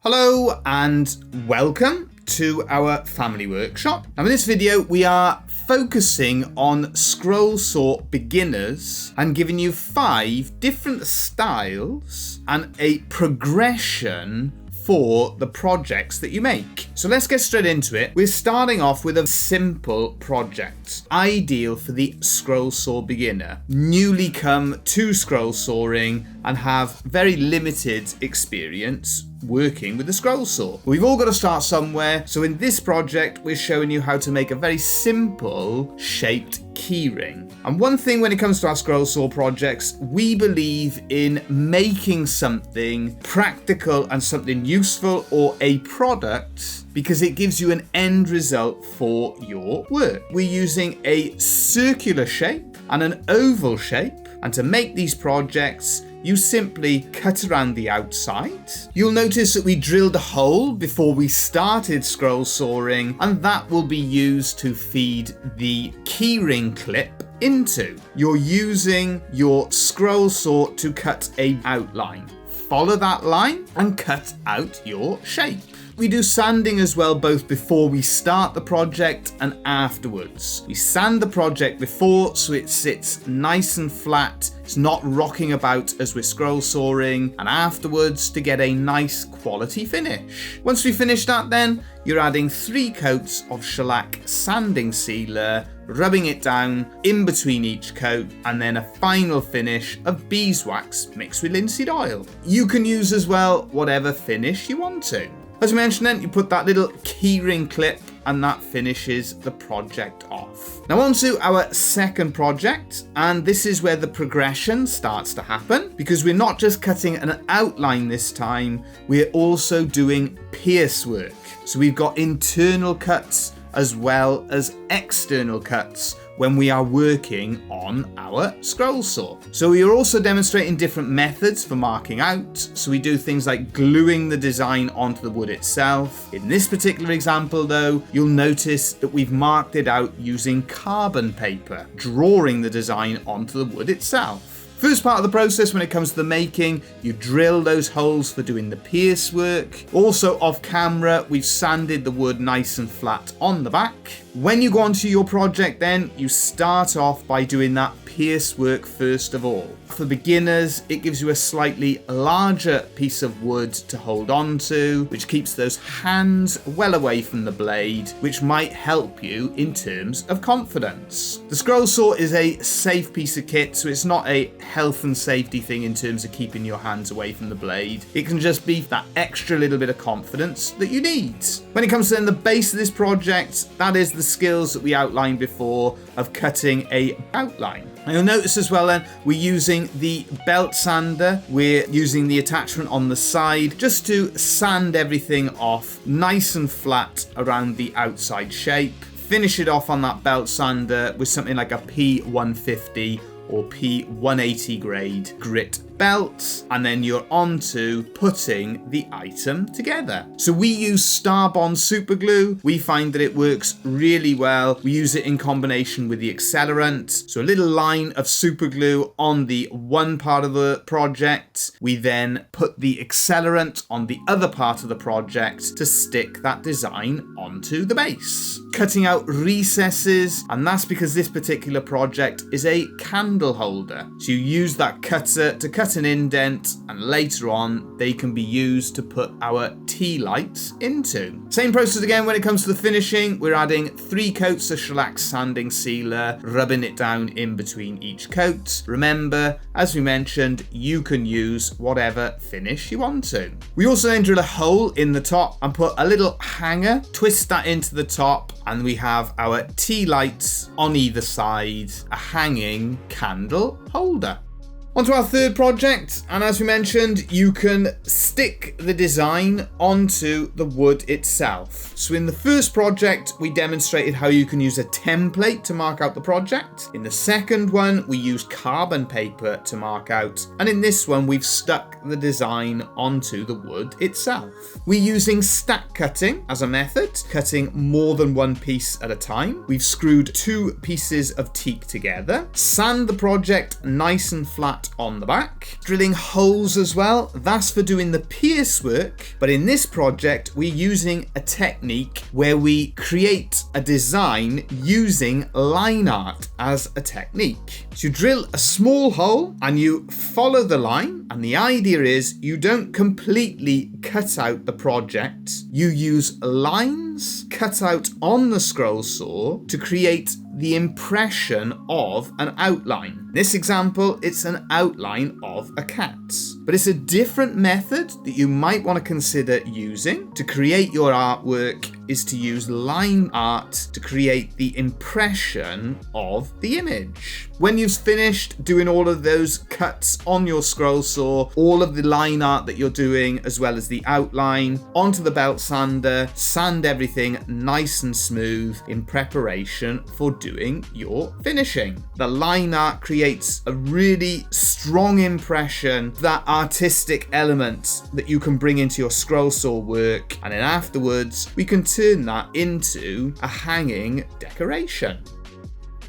Hello and welcome to our family workshop. Now in this video we are focusing on scroll saw beginners and giving you 5 different styles and a progression for the projects that you make. So let's get straight into it. We're starting off with a simple project, ideal for the scroll saw beginner, newly come to scroll sawing and have very limited experience working with the scroll saw. We've all got to start somewhere, so in this project we're showing you how to make a very simple shaped keyring. And one thing when it comes to our scroll saw projects, we believe in making something practical and something useful or a product because it gives you an end result for your work. We're using a circular shape and an oval shape, and to make these projects you simply cut around the outside. You'll notice that we drilled a hole before we started scroll sawing, and that will be used to feed the keyring clip into. You're using your scroll saw to cut an outline. Follow that line and cut out your shape. We do sanding as well, both before we start the project and afterwards. We sand the project before so it sits nice and flat, it's not rocking about as we're scroll sawing, and afterwards to get a nice quality finish. Once we finish that then, you're adding 3 coats of shellac sanding sealer, rubbing it down in between each coat, and then a final finish of beeswax mixed with linseed oil. You can use as well whatever finish you want to. As mentioned then, you put that little keyring clip and that finishes the project off. Now on to our second project, and this is where the progression starts to happen because we're not just cutting an outline this time, we're also doing pierce work. So we've got internal cuts as well as external cuts when we are working on our scroll saw. So we are also demonstrating different methods for marking out. So we do things like gluing the design onto the wood itself. In this particular example though, you'll notice that we've marked it out using carbon paper, drawing the design onto the wood itself. First part of the process when it comes to the making, you drill those holes for doing the pierce work. Also off camera, we've sanded the wood nice and flat on the back. When you go onto your project then, you start off by doing that pierce work first of all. For beginners, it gives you a slightly larger piece of wood to hold on to, which keeps those hands well away from the blade, which might help you in terms of confidence. The scroll saw is a safe piece of kit, so it's not a health and safety thing in terms of keeping your hands away from the blade. It can just be that extra little bit of confidence that you need. When it comes to then the base of this project, that is the skills that we outlined before of cutting a outline. And you'll notice as well then, we're using the belt sander, we're using the attachment on the side just to sand everything off nice and flat around the outside shape. Finish it off on that belt sander with something like a P150 or P180 grade grit belt, and then you're on to putting the item together. So we use Starbond super glue. We find that it works really well. We use it in combination with the accelerant. So a little line of super glue on the one part of the project. We then put the accelerant on the other part of the project to stick that design onto the base. Cutting out recesses, and that's because this particular project is a candle holder. So you use that cutter to cut an indent, and later on they can be used to put our tea lights into. Same process again when it comes to the finishing. We're adding 3 coats of shellac sanding sealer, rubbing it down in between each coat. Remember, as we mentioned, you can use whatever finish you want to. We also then drill a hole in the top and put a little hanger, twist that into the top, and we have our tea lights on either side, a hanging candle holder. On to our third project, and as we mentioned, you can stick the design onto the wood itself. So in the first project, we demonstrated how you can use a template to mark out the project. In the second one, we used carbon paper to mark out, and in this one, we've stuck the design onto the wood itself. We're using stack cutting as a method, cutting more than one piece at a time. We've screwed 2 pieces of teak together, sand the project nice and flat flat on the back. Drilling holes as well, that's for doing the pierce work, but in this project we're using a technique where we create a design using line art as a technique. So you drill a small hole and you follow the line, and the idea is you don't completely cut out the project. You use lines cut out on the scroll saw to create the impression of an outline. In this example, it's an outline of a cat. But it's a different method that you might want to consider using to create your artwork is to use line art to create the impression of the image. When you've finished doing all of those cuts on your scroll saw, all of the line art that you're doing, as well as the outline, onto the belt sander, sand everything nice and smooth in preparation for doing your finishing. The line art creates a really strong impression, that artistic element that you can bring into your scroll saw work, and then afterwards we can turn that into a hanging decoration.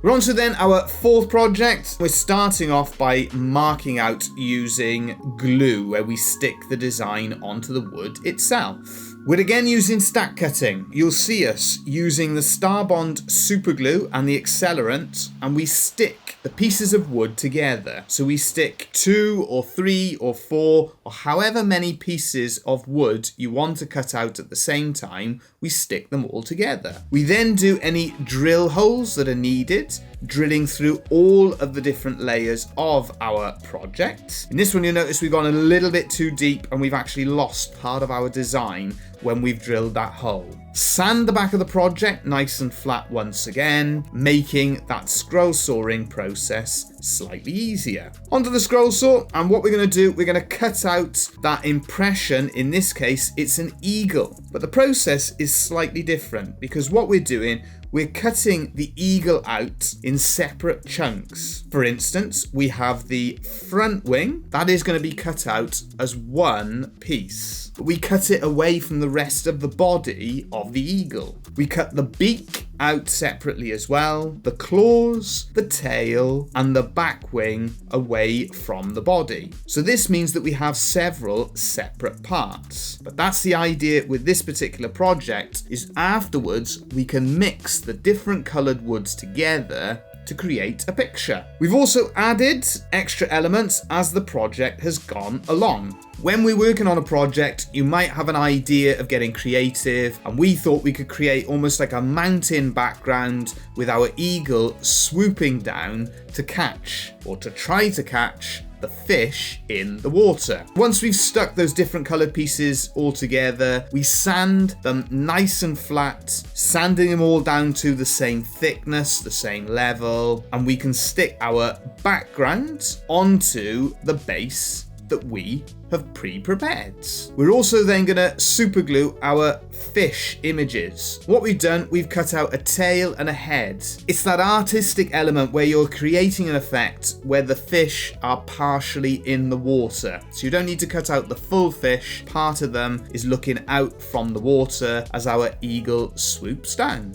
We're on to then our fourth project. We're starting off by marking out using glue, where we stick the design onto the wood itself. We're again using stack cutting. You'll see us using the Starbond super glue and the accelerant, and we stick the pieces of wood together. So we stick 2 or 3 or 4 or however many pieces of wood you want to cut out at the same time, we stick them all together. We then do any drill holes that are needed, drilling through all of the different layers of our project. In this one, you'll notice we've gone a little bit too deep and we've actually lost part of our design when we've drilled that hole. Sand the back of the project nice and flat once again, making that scroll sawing process slightly easier. Onto the scroll saw, and what we're going to do, we're going to cut out that impression. In this case, it's an eagle, but the process is slightly different because what we're doing, we're cutting the eagle out in separate chunks. For instance, we have the front wing, that is going to be cut out as one piece. But we cut it away from the rest of the body of the eagle. We cut the beak out separately as well, the claws, the tail, and the back wing away from the body. So this means that we have several separate parts. But that's the idea with this particular project, is afterwards we can mix the different coloured woods together to create a picture. We've also added extra elements as the project has gone along. When we're working on a project, you might have an idea of getting creative, and we thought we could create almost like a mountain background with our eagle swooping down to catch, or to try to catch, the fish in the water. Once we've stuck those different coloured pieces all together, we sand them nice and flat, sanding them all down to the same thickness, the same level, and we can stick our background onto the base that we have pre-prepared. We're also then going to super glue our fish images. What we've done, we've cut out a tail and a head. It's that artistic element where you're creating an effect where the fish are partially in the water. So you don't need to cut out the full fish. Part of them is looking out from the water as our eagle swoops down.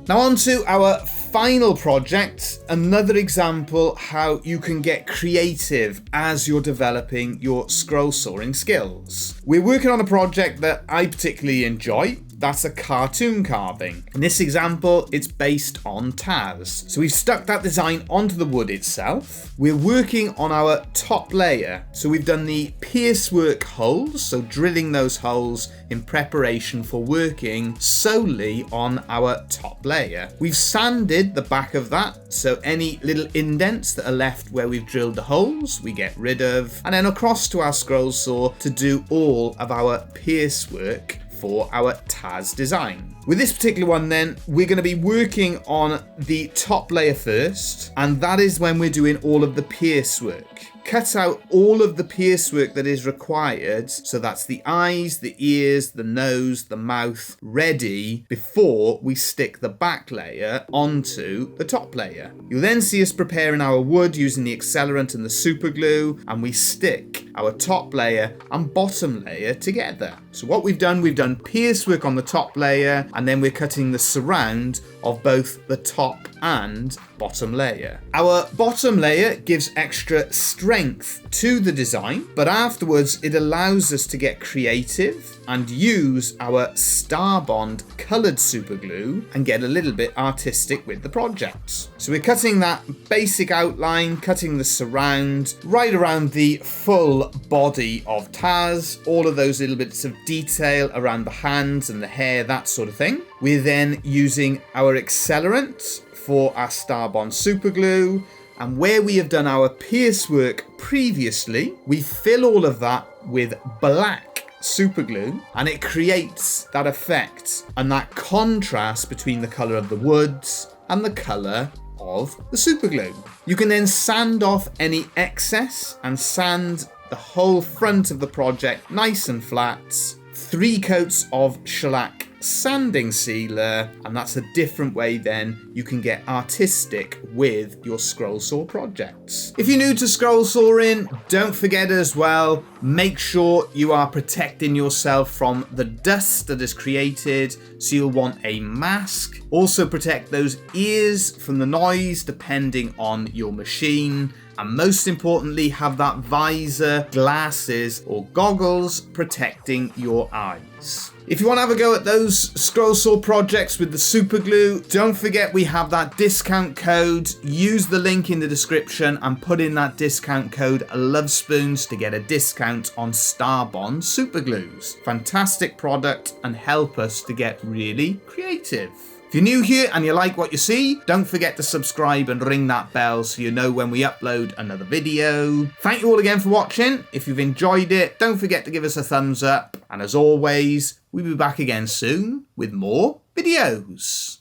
Now on to our final project, another example how you can get creative as you're developing your scroll sawing skills. We're working on a project that I particularly enjoy. That's a cartoon carving. In this example, it's based on Taz. So we've stuck that design onto the wood itself. We're working on our top layer. So we've done the pierce work holes, so drilling those holes in preparation for working solely on our top layer. We've sanded the back of that, so any little indents that are left where we've drilled the holes, we get rid of. And then across to our scroll saw to do all of our pierce work for our Taz design. With this particular one then, we're going to be working on the top layer first, and that is when we're doing all of the pierce work. Cut out all of the pierce work that is required, so that's the eyes, the ears, the nose, the mouth, ready before we stick the back layer onto the top layer. You'll then see us preparing our wood using the accelerant and the super glue, and we stick our top layer and bottom layer together. So what we've done pierce work on the top layer, and then we're cutting the surround of both the top and bottom layer. Our bottom layer gives extra strength to the design, but afterwards it allows us to get creative and use our Starbond coloured super glue and get a little bit artistic with the project. So we're cutting that basic outline, cutting the surround, right around the full body of Taz, all of those little bits of detail around the hands and the hair, that sort of thing. We're then using our accelerant for our Starbond super glue, and where we have done our pierce work previously, we fill all of that with black super glue, and it creates that effect and that contrast between the colour of the woods and the colour of the super glue. You can then sand off any excess and sand the whole front of the project nice and flat. 3 coats of shellac sanding sealer, and that's a different way then you can get artistic with your scroll saw projects. If you're new to scroll sawing, don't forget as well, make sure you are protecting yourself from the dust that is created, so you'll want a mask. Also protect those ears from the noise depending on your machine. And most importantly, have that visor, glasses or goggles protecting your eyes. If you want to have a go at those scroll saw projects with the super glue, don't forget we have that discount code. Use the link in the description and put in that discount code LOVESPOONS to get a discount on Starbond super glues. Fantastic product and help us to get really creative. If you're new here and you like what you see, don't forget to subscribe and ring that bell so you know when we upload another video. Thank you all again for watching. If you've enjoyed it, don't forget to give us a thumbs up. And as always, we'll be back again soon with more videos.